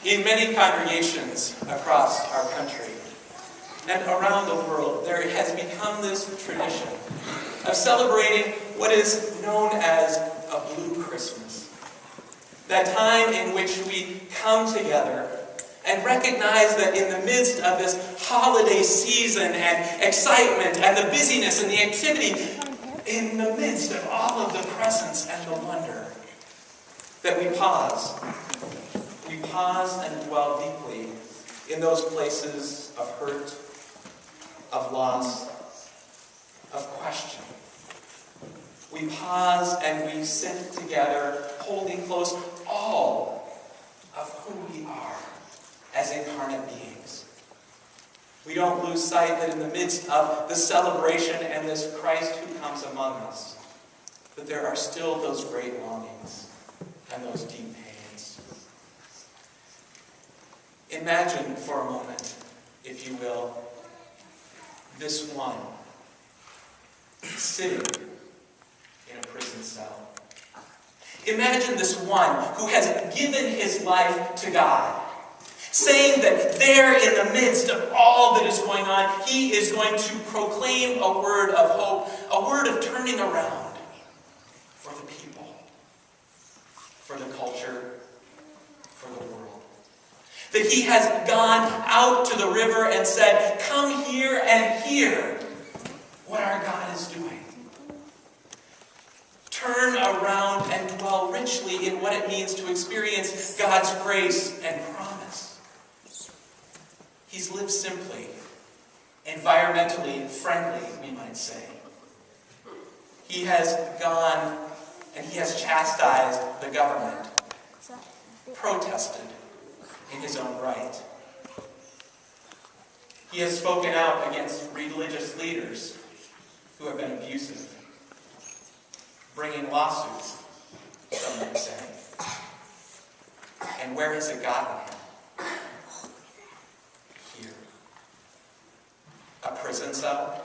In many congregations across our country and around the world, there has become this tradition of celebrating what is known as a Blue Christmas. That time in which we come together and recognize that in the midst of this holiday season and excitement and the busyness and the activity, in the midst of all of the presence and the wonder, that we pause. We pause and dwell deeply in those places of hurt, of loss, of question. We pause and we sit together, holding close all of who we are as incarnate beings. We don't lose sight that in the midst of the celebration and this Christ who comes among us, that there are still those great longings and those deep pains. Imagine for a moment, if you will, this one sitting in a prison cell. Imagine this one who has given his life to God, saying that there in the midst of all that is going on, he is going to proclaim a word of hope, a word of turning around for the people, for the culture, for the world. That he has gone out to the river and said, "Come here and hear what our God is doing. Turn around and dwell richly in what it means to experience God's grace and promise." He's lived simply, environmentally friendly, we might say. He has gone and he has chastised the government, protested in his own right. He has spoken out against religious leaders who have been abusive, bringing lawsuits, some might say. And where has it gotten him? Here. A prison cell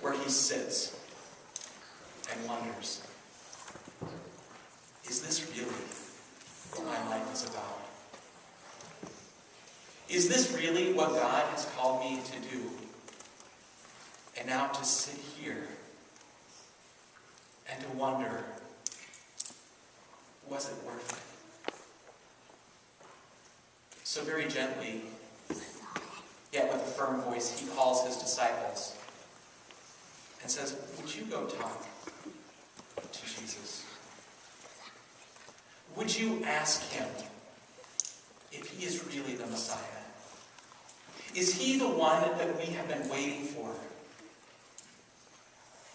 where he sits and wonders, is this really what my life is about? Is this really what God has called me to do? And now to sit here and to wonder, was it worth it? So very gently, yet with a firm voice, he calls his disciples and says, "Would you go talk to Jesus? Would you ask him if he is really the Messiah? Is he the one that we have been waiting for?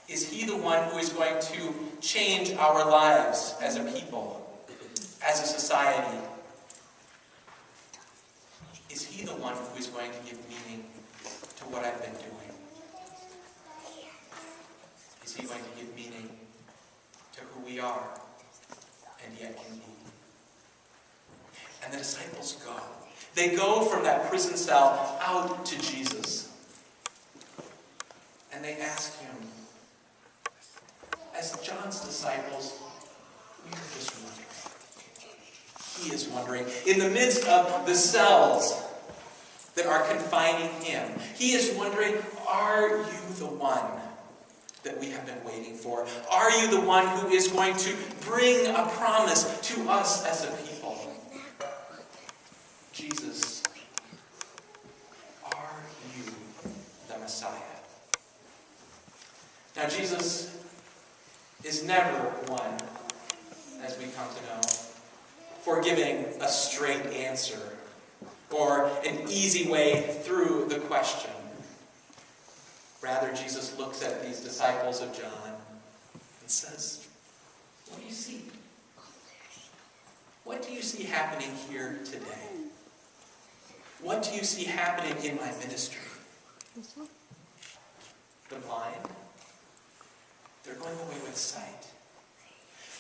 Is he the one who is going to change our lives as a people, as a society? Is he the one who is going to give meaning to what I've been doing? Is he going to give meaning to who we are and yet can be?" And the disciples go. They go from that prison cell out to Jesus. And they ask him, as John's disciples, we are just wondering. He is wondering. In the midst of the cells that are confining him, he is wondering, are you the one that we have been waiting for? Are you the one who is going to bring a promise to us as a people? Jesus, are you the Messiah? Now, Jesus is never one, as we come to know, for giving a straight answer or an easy way through the question. Rather, Jesus looks at these disciples of John and says, "What do you see? What do you see happening here today? What do you see happening in my ministry? The blind, they're going away with sight.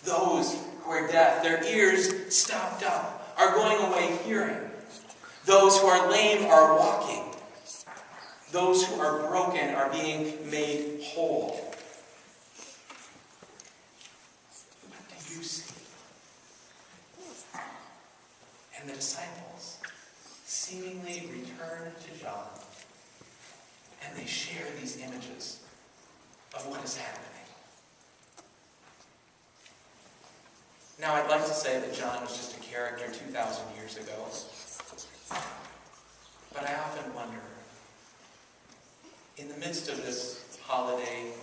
Those who are deaf, their ears stopped up, are going away hearing. Those who are lame are walking. Those who are broken are being made whole." What do you see? And And the disciples seemingly return to John, and they share these images of what is happening. Now, I'd like to say that John was just a character 2,000 years ago, but I often wonder, in the midst of this holiday,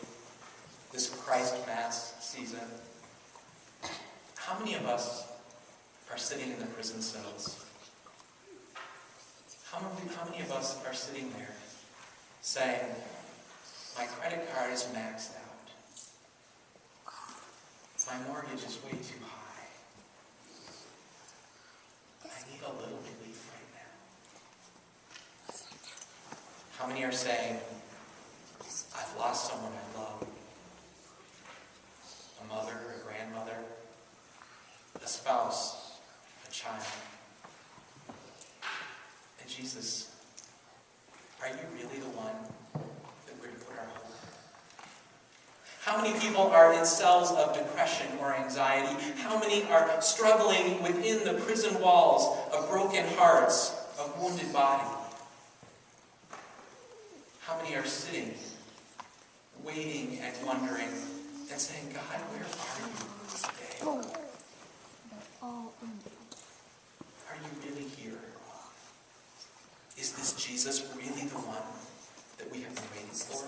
this Christ Mass season, how many of us are sitting in the prison cells? How many of us are sitting there saying, my credit card is maxed out. My mortgage is way too high. I need a little relief right now. How many are saying, I've lost someone I love? A mother, a grandmother, a spouse, a child. And Jesus, are you really the one that we're to put our hope in? How many people are in cells of depression or anxiety? How many are struggling within the prison walls of broken hearts, of wounded body? How many are sitting, waiting and wondering, and saying, God, where are you today? Are you really here? Is this Jesus really the one that we have been waiting for?